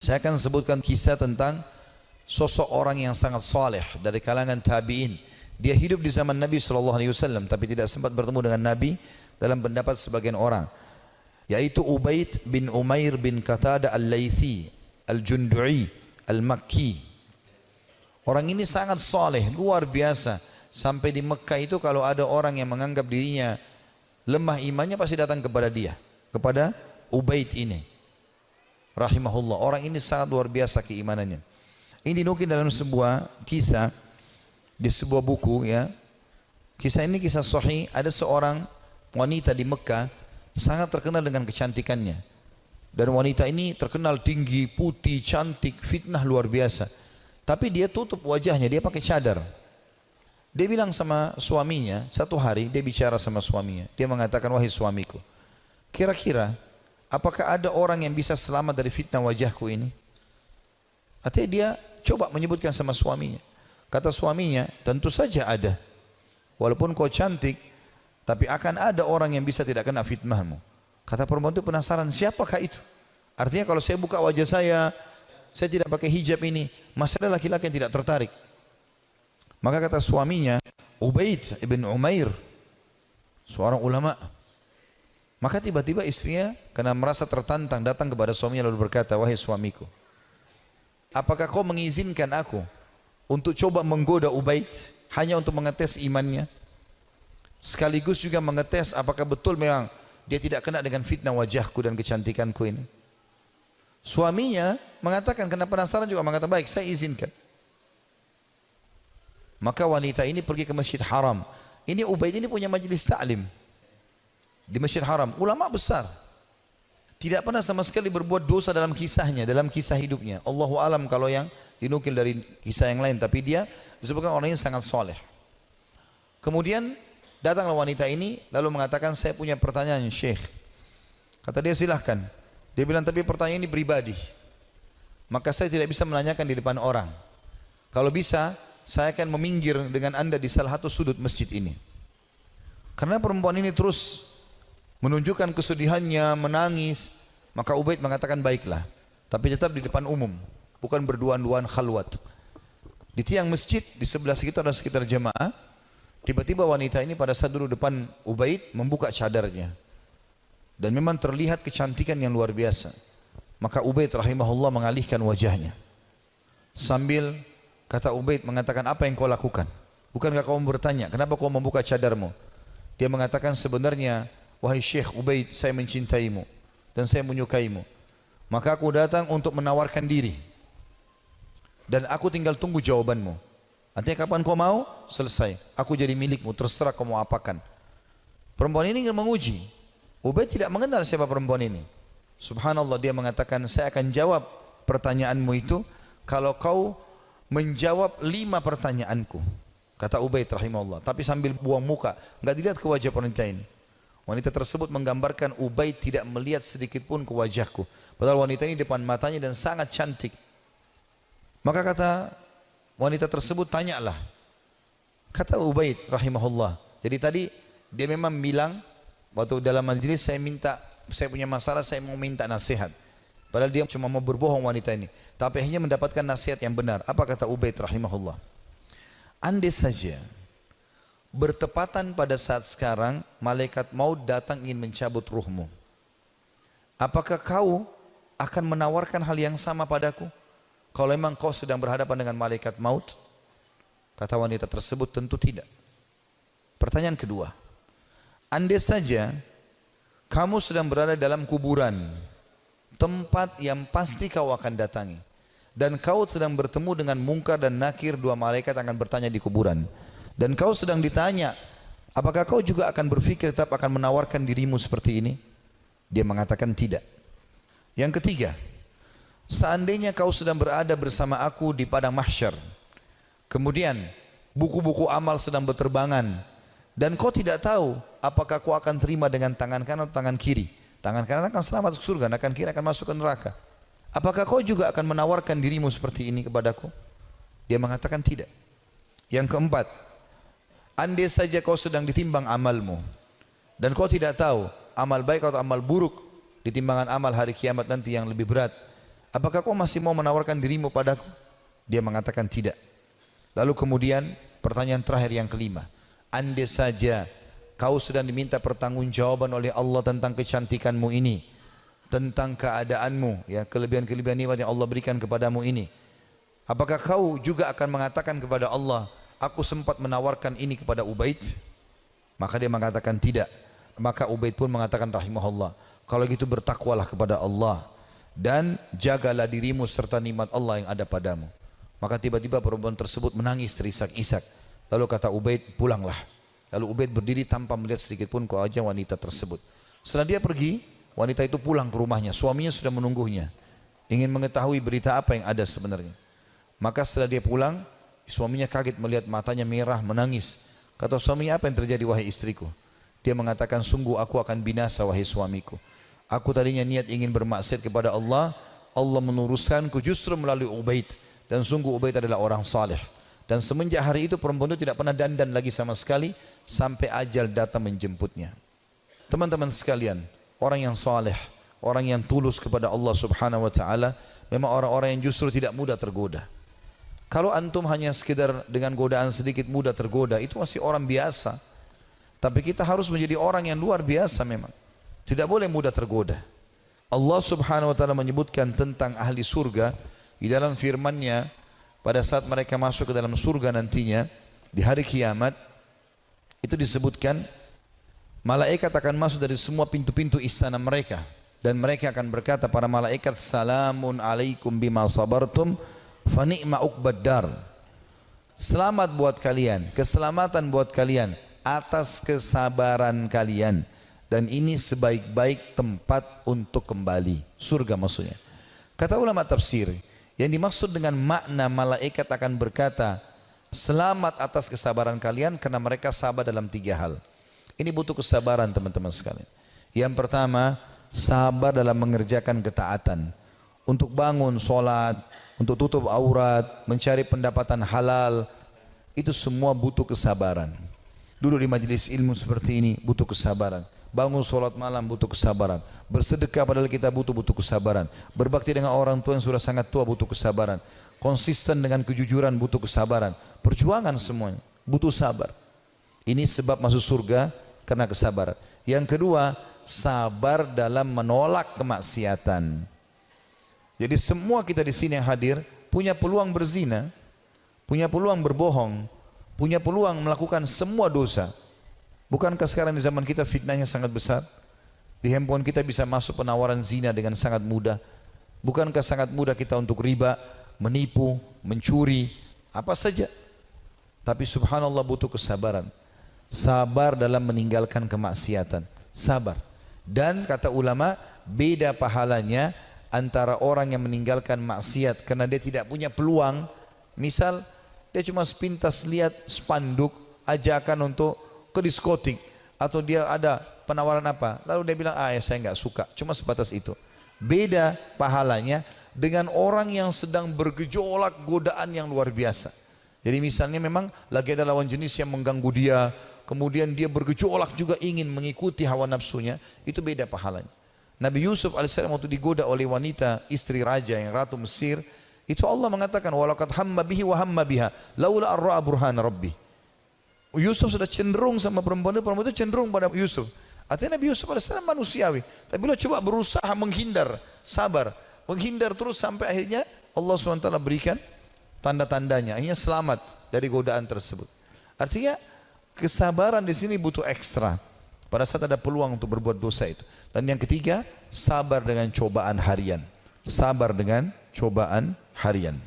Saya akan sebutkan kisah tentang sosok orang yang sangat saleh dari kalangan tabi'in. Dia hidup di zaman Nabi SAW tapi tidak sempat bertemu dengan Nabi dalam pendapat sebagian orang, yaitu Ubaid bin Umair bin Qatadah al-Laythi al-Jundu'i al-Makki. Orang ini sangat saleh, luar biasa. Sampai di Mekah itu kalau ada orang yang menganggap dirinya lemah imannya pasti datang kepada dia, kepada Ubaid ini rahimahullah. Orang ini sangat luar biasa keimanannya. Ini dinukil dalam sebuah kisah di sebuah buku, ya. Kisah ini kisah sahih. Ada seorang wanita di Mekah sangat terkenal dengan kecantikannya, dan wanita ini terkenal tinggi, putih, cantik, fitnah luar biasa. Tapi dia tutup wajahnya, dia pakai cadar. Dia bilang sama suaminya, satu hari dia bicara sama suaminya, dia mengatakan, wahai suamiku, kira-kira apakah ada orang yang bisa selamat dari fitnah wajahku ini? Artinya dia coba menyebutkan sama suaminya. Kata suaminya, tentu saja ada. Walaupun kau cantik, tapi akan ada orang yang bisa tidak kena fitnahmu. Kata perempuan itu penasaran, siapakah itu? Artinya kalau saya buka wajah saya tidak pakai hijab ini, masih ada laki-laki yang tidak tertarik. Maka kata suaminya, Ubaid ibn Umair, seorang ulama. Maka tiba-tiba istrinya karena merasa tertantang datang kepada suaminya lalu berkata, wahai suamiku, apakah kau mengizinkan aku untuk coba menggoda Ubaid hanya untuk mengetes imannya, sekaligus juga mengetes apakah betul memang dia tidak kena dengan fitnah wajahku dan kecantikanku ini? Suaminya mengatakan, karena penasaran juga mengatakan, baik, saya izinkan. Maka wanita ini pergi ke Masjid Haram. Ini Ubaid ini punya majelis ta'lim di Masjid Haram, ulama besar, tidak pernah sama sekali berbuat dosa dalam kisahnya, dalam kisah hidupnya. Allahu alam kalau yang dinukil dari kisah yang lain, tapi dia disebutkan orang yang sangat soleh. Kemudian datanglah wanita ini lalu mengatakan, saya punya pertanyaan Syekh. Kata dia, silahkan. Dia bilang, tapi pertanyaan ini pribadi, maka saya tidak bisa menanyakan di depan orang. Kalau bisa saya akan meminggir dengan anda di salah satu sudut masjid ini. Karena perempuan ini terus menunjukkan kesedihannya, menangis. Maka Ubaid mengatakan, baiklah, tapi tetap di depan umum, bukan berduaan-duaan khalwat. Di tiang masjid di sebelah situ ada sekitar jemaah. Tiba-tiba wanita ini pada saat duduk depan Ubaid membuka cadarnya, dan memang terlihat kecantikan yang luar biasa. Maka Ubaid rahimahullah mengalihkan wajahnya sambil kata Ubaid mengatakan, apa yang kau lakukan? Bukankah kau bertanya, kenapa kau membuka cadarmu? Dia mengatakan, sebenarnya wahai Syekh Ubaid, saya mencintaimu dan saya menyukaimu. Maka aku datang untuk menawarkan diri, dan aku tinggal tunggu jawabanmu. Artinya kapan kau mau, selesai, aku jadi milikmu, terserah kau mau apakan. Perempuan ini ingin menguji. Ubaid tidak mengenal siapa perempuan ini. Subhanallah, dia mengatakan, saya akan jawab pertanyaanmu itu kalau kau menjawab 5 pertanyaanku. Kata Ubaid rahimahullah, tapi sambil buang muka, enggak dilihat ke wajah wanita ini. Wanita tersebut menggambarkan Ubaid tidak melihat sedikit pun ke wajahku, padahal wanita ini depan matanya dan sangat cantik. Maka kata wanita tersebut, tanyalah. Kata Ubaid rahimahullah, jadi tadi dia memang bilang waktu dalam majelis, saya punya masalah, saya mau minta nasihat. Padahal dia cuma mau berbohong wanita ini, tapi akhirnya mendapatkan nasihat yang benar. Apa kata Ubaid rahimahullah? Andai saja bertepatan pada saat sekarang malaikat maut datang ingin mencabut ruhmu, apakah kau akan menawarkan hal yang sama padaku kalau memang kau sedang berhadapan dengan malaikat maut? Kata wanita tersebut, tentu tidak. Pertanyaan kedua, andai saja kamu sedang berada dalam kuburan, tempat yang pasti kau akan datangi, dan kau sedang bertemu dengan Mungkar dan Nakir, 2 malaikat akan bertanya di kuburan, dan kau sedang ditanya, apakah kau juga akan berpikir tetap akan menawarkan dirimu seperti ini? Dia mengatakan tidak. Yang ketiga, seandainya kau sedang berada bersama aku di padang mahsyar, kemudian buku-buku amal sedang berterbangan, dan kau tidak tahu apakah kau akan terima dengan tangan kanan atau tangan kiri. Tangan kanan akan selamat ke surga, tangan kiri akan masuk ke neraka. Apakah kau juga akan menawarkan dirimu seperti ini kepadaku? Dia mengatakan tidak. Yang keempat, andai saja kau sedang ditimbang amalmu, dan kau tidak tahu amal baik atau amal buruk di timbangan amal hari kiamat nanti yang lebih berat, apakah kau masih mau menawarkan dirimu padaku? Dia mengatakan tidak. Lalu kemudian pertanyaan terakhir yang kelima, andai saja kau sedang diminta pertanggungjawaban oleh Allah tentang kecantikanmu ini, tentang keadaanmu, ya, kelebihan-kelebihan nikmat yang Allah berikan kepadamu ini, apakah kau juga akan mengatakan kepada Allah, aku sempat menawarkan ini kepada Ubaid? Maka dia mengatakan tidak. Maka Ubaid pun mengatakan rahimahullah, kalau gitu bertakwalah kepada Allah dan jagalah dirimu serta nikmat Allah yang ada padamu. Maka tiba-tiba perempuan tersebut menangis terisak-isak. Lalu kata Ubaid, pulanglah. Lalu Ubaid berdiri tanpa melihat sedikit pun ke wajah wanita tersebut. Setelah dia pergi, wanita itu pulang ke rumahnya. Suaminya sudah menunggunya, ingin mengetahui berita apa yang ada sebenarnya. Maka setelah dia pulang, suaminya kaget melihat matanya merah, menangis. Kata suaminya, apa yang terjadi wahai istriku? Dia mengatakan, sungguh aku akan binasa wahai suamiku. Aku tadinya niat ingin bermaksiat kepada Allah, Allah menuruskanku justru melalui Ubaid. Dan sungguh Ubaid adalah orang saleh. Dan semenjak hari itu perempuan itu tidak pernah dandan lagi sama sekali sampai ajal datang menjemputnya. Teman-teman sekalian, orang yang saleh, orang yang tulus kepada Allah Subhanahu wa taala, memang orang-orang yang justru tidak mudah tergoda. Kalau antum hanya sekedar dengan godaan sedikit mudah tergoda, itu masih orang biasa. Tapi kita harus menjadi orang yang luar biasa memang. Tidak boleh mudah tergoda. Allah Subhanahu wa taala menyebutkan tentang ahli surga di dalam firman-Nya pada saat mereka masuk ke dalam surga nantinya di hari kiamat, itu disebutkan malaikat akan masuk dari semua pintu-pintu istana mereka dan mereka akan berkata, para malaikat, salamun alaikum bima sabartum fa ni'ma uqbad dar. Selamat buat kalian, keselamatan buat kalian atas kesabaran kalian, dan ini sebaik-baik tempat untuk kembali, surga maksudnya. Kata ulama tafsir, yang dimaksud dengan makna malaikat akan berkata selamat atas kesabaran kalian karena mereka sabar dalam 3 hal. Ini butuh kesabaran teman-teman sekalian. Yang pertama, sabar dalam mengerjakan ketaatan, untuk bangun sholat, untuk tutup aurat, mencari pendapatan halal, itu semua butuh kesabaran. Dulu di majelis ilmu seperti ini butuh kesabaran. Bangun sholat malam butuh kesabaran. Bersedekah padahal kita butuh kesabaran. Berbakti dengan orang tua yang sudah sangat tua butuh kesabaran. Konsisten dengan kejujuran butuh kesabaran. Perjuangan semuanya butuh sabar. Ini sebab masuk surga karena kesabaran. Yang kedua, sabar dalam menolak kemaksiatan. Jadi semua kita di sini yang hadir punya peluang berzina, punya peluang berbohong, punya peluang melakukan semua dosa. Bukankah sekarang di zaman kita fitnahnya sangat besar? Di handphone kita bisa masuk penawaran zina dengan sangat mudah. Bukankah sangat mudah kita untuk riba, menipu, mencuri, apa saja? Tapi subhanallah butuh kesabaran. Sabar dalam meninggalkan kemaksiatan. Sabar. Dan kata ulama, beda pahalanya antara orang yang meninggalkan maksiat karena dia tidak punya peluang. Misal dia cuma sepintas lihat spanduk ajakan untuk ke diskotik, atau dia ada penawaran apa, lalu dia bilang, ya saya nggak suka, cuma sebatas itu. Beda pahalanya dengan orang yang sedang bergejolak godaan yang luar biasa. Jadi misalnya memang lagi ada lawan jenis yang mengganggu dia, kemudian dia bergejolak juga ingin mengikuti hawa nafsunya, itu beda pahalanya. Nabi Yusuf alaihissalam waktu digoda oleh wanita istri raja yang ratu Mesir, itu Allah mengatakan, walaqad hamma bihi wa hamma biha laula ar-ra'a burhana rabbih. Yusuf sudah cenderung sama perempuan itu cenderung pada Yusuf. Artinya Nabi Yusuf AS manusiawi, tapi beliau coba berusaha menghindar, sabar, menghindar terus sampai akhirnya Allah SWT berikan tanda-tandanya, akhirnya selamat dari godaan tersebut. Artinya kesabaran di sini butuh ekstra pada saat ada peluang untuk berbuat dosa itu. Dan yang ketiga, sabar dengan cobaan harian. Sabar dengan cobaan harian.